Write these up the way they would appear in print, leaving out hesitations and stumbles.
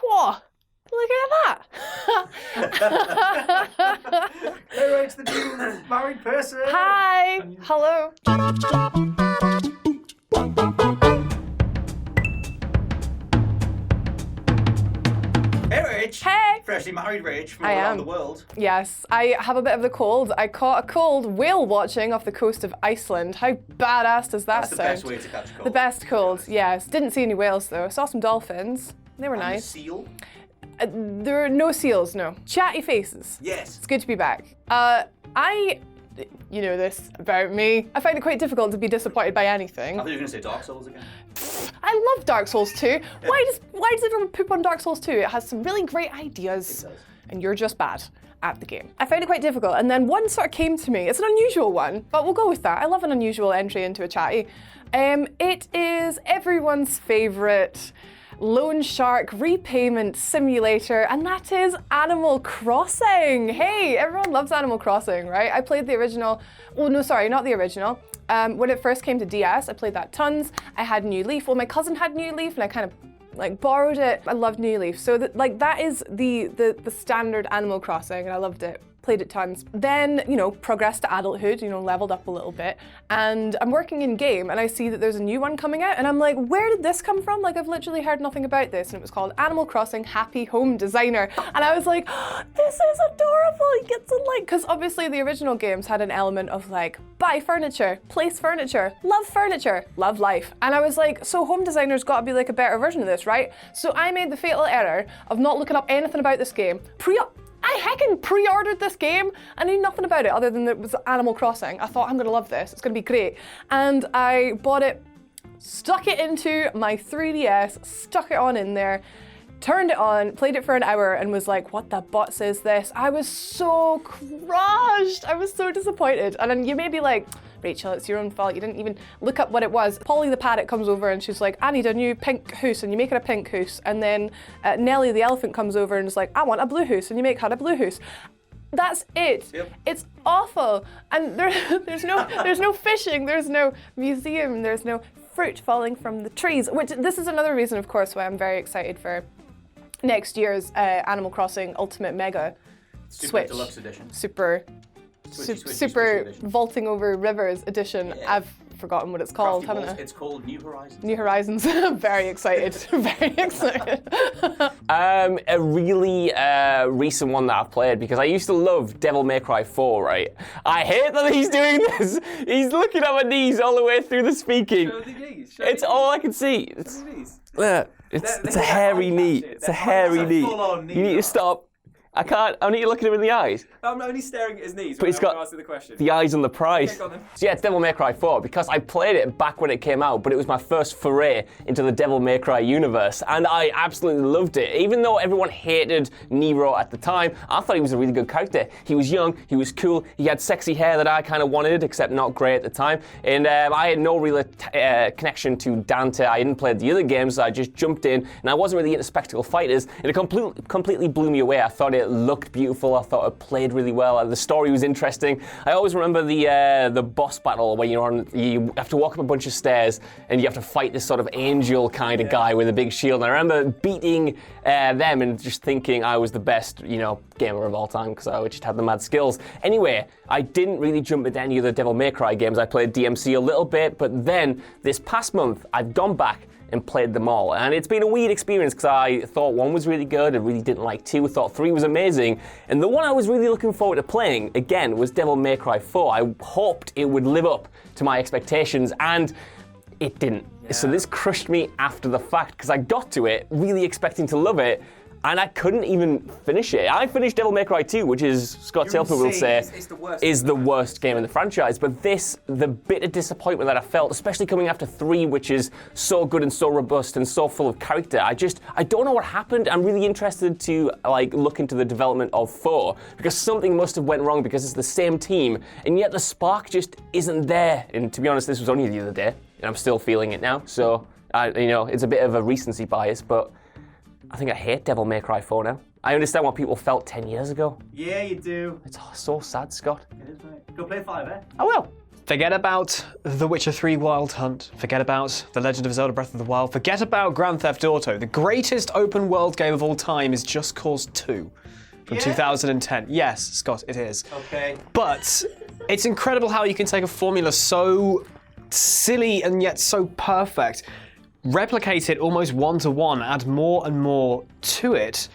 Whoa! Look at that! Hey, Rach, the new married person. Hi! Hello. Hey, Rach. Hey! Freshly married Rach from I all around am. the world. Yes, I have a bit of the cold. I caught a cold whale watching off the coast of Iceland. How badass does that That's the sound? best way to catch a cold. The best cold, yes. Didn't see any whales though. Saw some dolphins. They were And a nice. seal? There are no seals, no. Chatty faces. Yes. It's good to be back. You know this about me. I find it quite difficult to be disappointed by anything. I thought you were going to say Dark Souls again. I love Dark Souls 2. Why does everyone poop on Dark Souls 2? It has some really great ideas. It does. And you're just bad at the game. I found it quite difficult, and then one sort of came to me. It's an unusual one, but we'll go with that. I love an unusual entry into a chatty. It is everyone's favorite loan shark repayment simulator, and that is Animal Crossing. Hey, everyone loves Animal Crossing, right? I played the original, oh no, sorry, not the original. When it first came to DS, I played that tons. I had New Leaf. Well, my cousin had New Leaf, and I kind of like borrowed it. I loved New Leaf. So that is the standard Animal Crossing, and I loved it. Played it tons. Then, progressed to adulthood, leveled up a little bit. And I'm working in game and I see that there's a new one coming out and I'm like, where did this come from? Like, I've literally heard nothing about this. And it was called Animal Crossing Happy Home Designer. And I was like, oh, this is adorable. It gets a like, because obviously the original games had an element of like, buy furniture, place furniture, love life. And I was like, so Home Designer's got to be like a better version of this, right? So I made the fatal error of not looking up anything about this game. I heckin' pre-ordered this game. I knew nothing about it other than it was Animal Crossing. I thought, I'm gonna love this, it's gonna be great. And I bought it, stuck it into my 3DS, stuck it on in there, turned it on, played it for an hour and was like, what the butts is this? I was so crushed. I was so disappointed. And then you may be like, Rachel, it's your own fault. You didn't even look up what it was. Polly the parrot comes over and she's like, I need a new pink hoose, and you make it a pink hoose. And then Nellie the elephant comes over and is like, I want a blue hoose, and you make her a blue hoose. That's it. Yep. It's awful. And there's no fishing, there's no museum, there's no fruit falling from the trees, which this is another reason, of course, why I'm very excited for next year's Animal Crossing Ultimate Mega Switch Deluxe Edition. Super Edition. Vaulting Over Rivers Edition. Yeah. I've forgotten what it's called, haven't I? It's called New Horizons. New Horizons. Very excited. Very excited. A really recent one that I've played, because I used to love Devil May Cry 4, right? I hate that he's doing this. He's looking at my knees all the way through the speaking. Show the knees. It's all I can see. It's a hairy knee. It's a hairy knee. You need to stop. I can't. I need to look at him in the eyes. I'm only staring at his knees. But it's got answer the question. The eyes on the prize. Okay, go on then. So yeah, it's Devil May Cry 4, because I played it back when it came out, but it was my first foray into the Devil May Cry universe, and I absolutely loved it. Even though everyone hated Nero at the time, I thought he was a really good character. He was young, he was cool, he had sexy hair that I kind of wanted, except not great at the time, and I had no real connection to Dante. I hadn't played the other games, so I just jumped in, and I wasn't really into spectacle fighters, and it completely blew me away. I thought it looked beautiful, I thought it played really well, and the story was interesting. I always remember the boss battle where you have to walk up a bunch of stairs and you have to fight this sort of angel kind of guy with a big shield, and I remember beating them and just thinking I was the best, gamer of all time, because I just had the mad skills. Anyway, I didn't really jump into any of the Devil May Cry games. I played DMC a little bit, but then this past month I've gone back and played them all. And it's been a weird experience, because I thought 1 was really good, I really didn't like 2, I thought 3 was amazing, and the one I was really looking forward to playing, again, was Devil May Cry 4. I hoped it would live up to my expectations, and it didn't. Yeah. So this crushed me after the fact, because I got to it really expecting to love it, and I couldn't even finish it. I finished Devil May Cry 2, which is, Scott Taylor will say, is the worst game in the franchise. But this, the bit of disappointment that I felt, especially coming after 3, which is so good and so robust and so full of character, I don't know what happened. I'm really interested to look into the development of 4, because something must have went wrong, because it's the same team, and yet the spark just isn't there. And to be honest, this was only the other day, and I'm still feeling it now. So, it's a bit of a recency bias, but I think I hate Devil May Cry 4 now. I understand what people felt 10 years ago. Yeah, you do. It's so sad, Scott. It is, mate. Go play 5, eh? I will. Forget about The Witcher 3 Wild Hunt. Forget about The Legend of Zelda Breath of the Wild. Forget about Grand Theft Auto. The greatest open world game of all time is Just Cause 2 from 2010. Yes, Scott, it is. Okay. But it's incredible how you can take a formula so silly and yet so perfect, replicate it almost one-to-one, add more and more to it,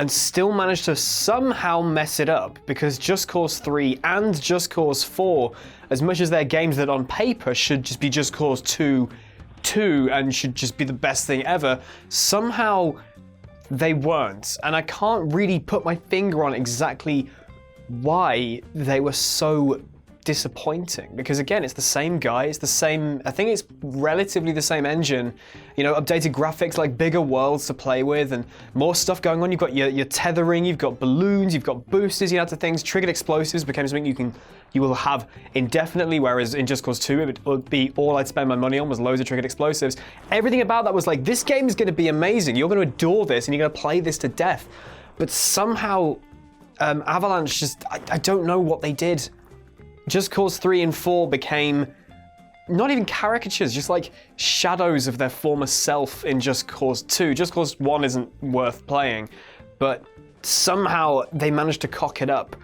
and still manage to somehow mess it up, because Just Cause 3 and Just Cause 4, as much as they're games that on paper should just be Just Cause 2 and should just be the best thing ever, somehow they weren't. And I can't really put my finger on exactly why they were so disappointing, because again, it's the same guy, it's the same, I think it's relatively the same engine, updated graphics, like bigger worlds to play with and more stuff going on. You've got your tethering, you've got balloons, you've got boosters, you add to things. Triggered explosives became something you will have indefinitely, whereas in Just Cause 2 it would be all I'd spend my money on was loads of triggered explosives. Everything about that was like, this game is going to be amazing, you're going to adore this and you're going to play this to death. But somehow Avalanche just, I don't know what they did. Just Cause 3 and 4 became not even caricatures, just like shadows of their former self in Just Cause 2. Just Cause 1 isn't worth playing, but somehow they managed to cock it up.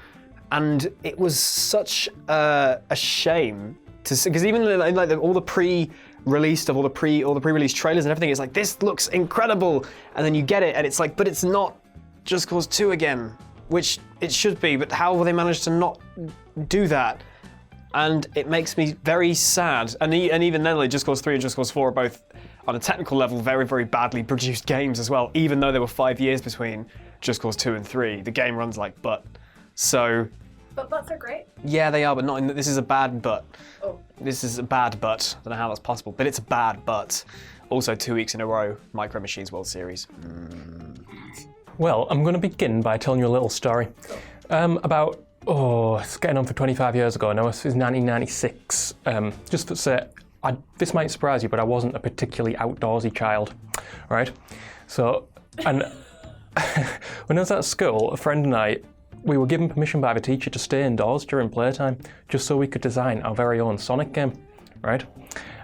And it was such a shame to see, because even like all the pre-release trailers and everything, it's like, this looks incredible. And then you get it and it's like, but it's not Just Cause 2 again, which it should be, but how will they manage to not do that? And it makes me very sad. And even then, like Just Cause 3 and Just Cause 4 are both, on a technical level, very, very badly produced games as well. Even though there were 5 years between Just Cause 2 and 3, the game runs like butt. So. But butts are great. Yeah, they are, but not in. This is a bad butt. Oh. This is a bad butt. I don't know how that's possible, but it's a bad butt. Also, 2 weeks in a row, Micro Machines World Series. Well, I'm going to begin by telling you a little story about. It's getting on for 25 years ago now. This was 1996. Just to say, this might surprise you, but I wasn't a particularly outdoorsy child, right? So, and when I was at school, a friend and I, we were given permission by the teacher to stay indoors during playtime, just so we could design our very own Sonic game, right?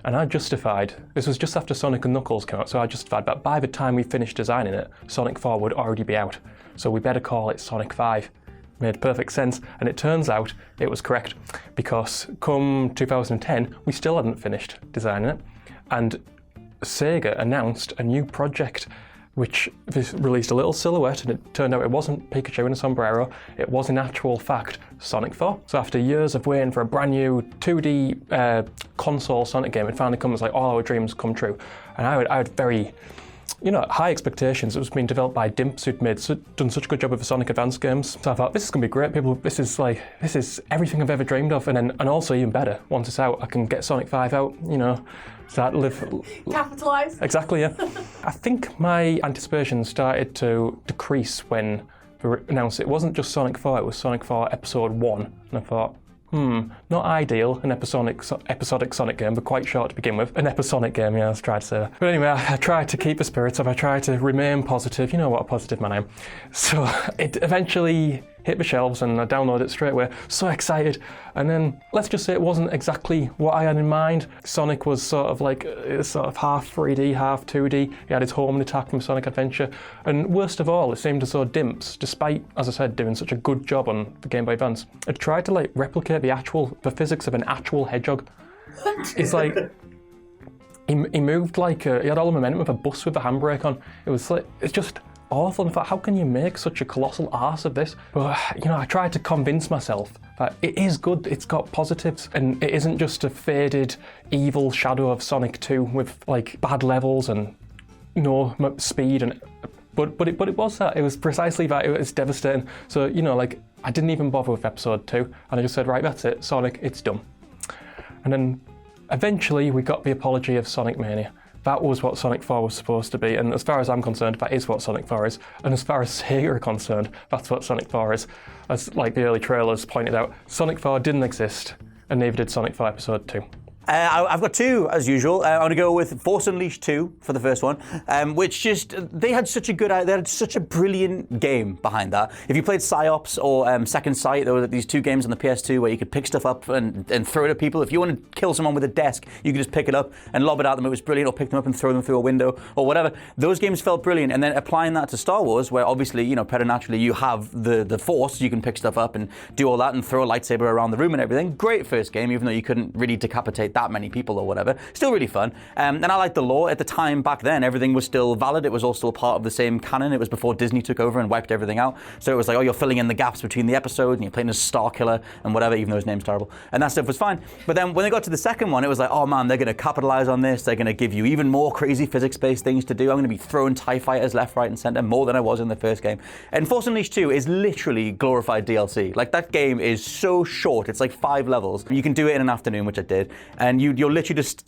And I justified, this was just after Sonic and Knuckles came out, so I justified that by the time we finished designing it, Sonic 4 would already be out. So we better call it Sonic 5. Made perfect sense, and it turns out it was correct, because come 2010, we still hadn't finished designing it, and Sega announced a new project which released a little silhouette, and it turned out it wasn't Pikachu in a sombrero, it was in actual fact Sonic 4. So after years of waiting for a brand new 2D console Sonic game, it finally comes like all our dreams come true. And I had very high expectations. It was being developed by Dimps, who'd done such a good job with the Sonic Advance games. So I thought, this is going to be great. This is everything I've ever dreamed of. And also even better, once it's out, I can get Sonic 5 out, start to live. Capitalise. Exactly, yeah. I think my anticipation started to decrease when they announced it wasn't just Sonic 4, it was Sonic 4 Episode 1. And I thought, not ideal, an episodic Sonic game, but quite short to begin with. An episodic game, yeah, I was trying to say that. But anyway, I tried to keep the spirits up, I tried to remain positive. You know what a positive man I am. So it eventually hit the shelves and I downloaded it straight away. So excited. And then, let's just say it wasn't exactly what I had in mind. Sonic was sort of half 3D, half 2D. He had his homing attack from Sonic Adventure. And worst of all, it seemed as though Dimps, despite, as I said, doing such a good job on the Game Boy Advance, had tried to replicate the physics of an actual hedgehog. It's like, he moved he had all the momentum of a bus with a handbrake on. It's just awful. And I thought, how can you make such a colossal arse of this? But, I tried to convince myself that it is good, it's got positives, and it isn't just a faded, evil shadow of Sonic 2 with, bad levels and no speed. But it was that. It was precisely that. It was devastating. So, I didn't even bother with Episode 2, and I just said, right, that's it, Sonic, it's done. And then, eventually, we got the apology of Sonic Mania. That was what Sonic 4 was supposed to be, and as far as I'm concerned, that is what Sonic 4 is. And as far as Sega are concerned, that's what Sonic 4 is. As the early trailers pointed out, Sonic 4 didn't exist, and neither did Sonic 4 Episode 2. I've got two, as usual. I'm going to go with Force Unleashed 2 for the first one, which they had such a brilliant game behind that. If you played PsyOps or Second Sight, there were these two games on the PS2 where you could pick stuff up and throw it at people. If you want to kill someone with a desk, you could just pick it up and lob it at them. It was brilliant, or pick them up and throw them through a window or whatever. Those games felt brilliant. And then applying that to Star Wars, where obviously, preternaturally you have the Force, you can pick stuff up and do all that and throw a lightsaber around the room and everything. Great first game, even though you couldn't really decapitate that many people or whatever. Still really fun. And I liked the lore. At the time back then, everything was still valid. It was all still part of the same canon. It was before Disney took over and wiped everything out. So it was like, you're filling in the gaps between the episodes and you're playing as Star Killer and whatever, even though his name's terrible. And that stuff was fine. But then when they got to the second one, it was like, oh man, they're going to capitalize on this. They're going to give you even more crazy physics-based things to do. I'm going to be throwing TIE fighters left, right, and center more than I was in the first game. And Force Unleashed 2 is literally glorified DLC. Like, that game is so short. It's like 5 levels. You can do it in an afternoon, which I did. And you're literally just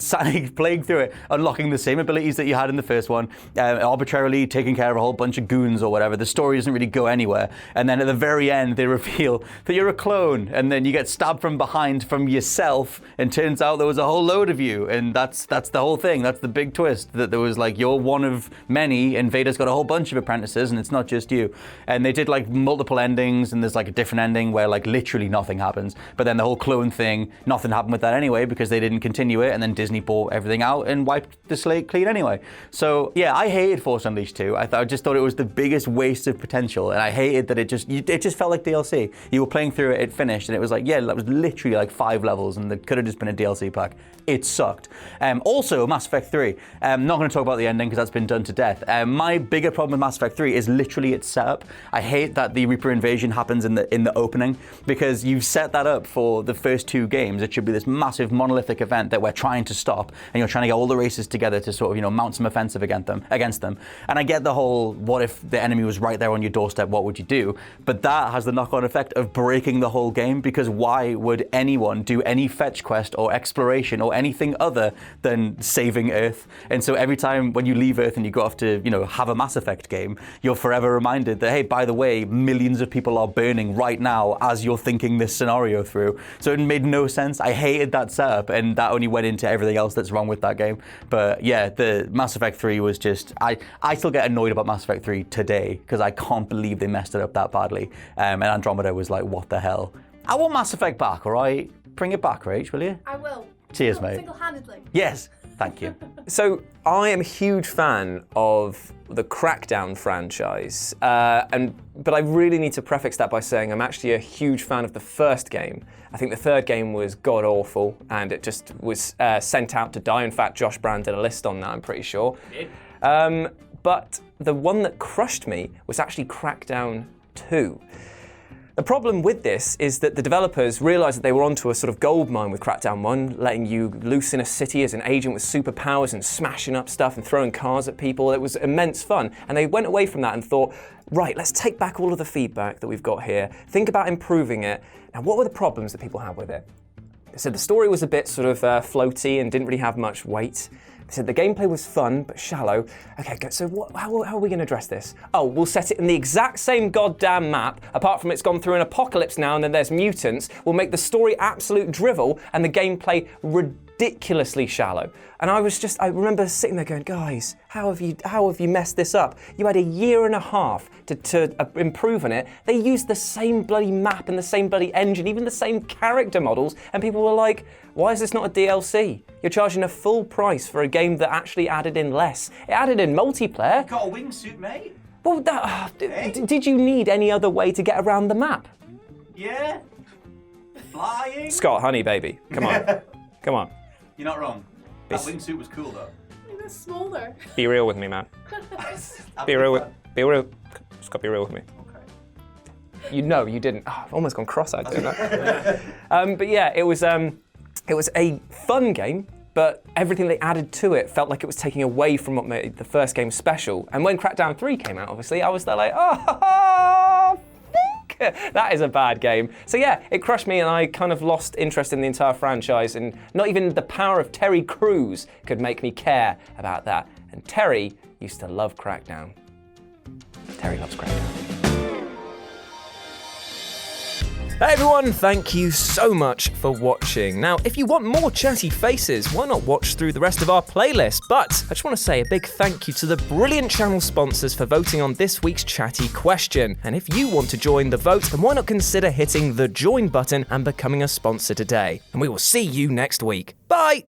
playing through it, unlocking the same abilities that you had in the first one, arbitrarily taking care of a whole bunch of goons or whatever. The story doesn't really go anywhere. And then at the very end, they reveal that you're a clone. And then you get stabbed from behind from yourself. And turns out there was a whole load of you. And that's the whole thing. That's the big twist. That there was like, you're one of many, and Vader's got a whole bunch of apprentices, and it's not just you. And they did like multiple endings, and there's like a different ending where like literally nothing happens. But then the whole clone thing, nothing happened with that anyway, because they didn't continue it, and then Disney bought everything out and wiped the slate clean anyway. So yeah, I hated Force Unleashed 2. I just thought it was the biggest waste of potential, and I hated that it just felt like DLC. You were playing through it, it finished, and it was like, yeah, that was literally like 5 levels, and it could have just been a DLC pack. It sucked. Also, Mass Effect 3. I'm not going to talk about the ending because that's been done to death. My bigger problem with Mass Effect 3 is literally its setup. I hate that the Reaper invasion happens in the opening, because you've set that up for the first 2 games. It should be this massive monolithic event that we're trying to stop, and you're trying to get all the races together to sort of, mount some offensive against them. And I get the whole, what if the enemy was right there on your doorstep, what would you do? But that has the knock-on effect of breaking the whole game, because why would anyone do any fetch quest or exploration or anything other than saving Earth? And so every time when you leave Earth and you go off to, have a Mass Effect game, you're forever reminded that, hey, by the way, millions of people are burning right now as you're thinking this scenario through. So it made no sense. I hated that setup, and that only went into everything else that's wrong with that game. But yeah, the Mass Effect 3 was just, I still get annoyed about Mass Effect 3 today, because I can't believe they messed it up that badly. And Andromeda was like, what the hell? I want Mass Effect back, all right? Bring it back, Rach, will you? I will. Cheers, mate. Single-handedly. Yes, thank you. So I am a huge fan of the Crackdown franchise, but I really need to prefix that by saying I'm actually a huge fan of the first game. I think the third game was god-awful, and it just was sent out to die. In fact, Josh Brand did a list on that, I'm pretty sure. But the one that crushed me was actually Crackdown 2. The problem with this is that the developers realized that they were onto a sort of gold mine with Crackdown 1, letting you loose in a city as an agent with superpowers and smashing up stuff and throwing cars at people. It was immense fun. And they went away from that and thought, right, let's take back all of the feedback that we've got here, think about improving it. Now, what were the problems that people had with it? They said the story was a bit sort of floaty and didn't really have much weight. They said the gameplay was fun, but shallow. Okay, good. So how are we going to address this? Oh, we'll set it in the exact same goddamn map, apart from it's gone through an apocalypse now and then there's mutants. We'll make the story absolute drivel and the gameplay ridiculously shallow. And I remember sitting there going, guys, how have you messed this up? You had a year and a half to improve on it. They used the same bloody map and the same bloody engine, even the same character models, and people were like, why is this not a DLC? You're charging a full price for a game that actually added in less. It added in multiplayer. You got a wingsuit, mate. Well, did you need any other way to get around the map? Yeah. Flying. Scott, honey, baby, come on. Come on. You're not wrong. That wingsuit was cool, though. It's smaller. Be real with me, man. Be real. Scott, be real with me. Okay. You didn't. Oh, I've almost gone cross-eyed doing that. But yeah, it was a fun game, but everything they added to it felt like it was taking away from what made the first game special. And when Crackdown 3 came out, obviously, I was there like, oh, fuck, that is a bad game. So yeah, it crushed me, and I kind of lost interest in the entire franchise, and not even the power of Terry Crews could make me care about that. And Terry used to love Crackdown. Terry loves Crackdown. Hey everyone, thank you so much for watching. Now, if you want more chatty faces, why not watch through the rest of our playlist? But I just want to say a big thank you to the brilliant channel sponsors for voting on this week's chatty question. And if you want to join the vote, then why not consider hitting the join button and becoming a sponsor today? And we will see you next week. Bye!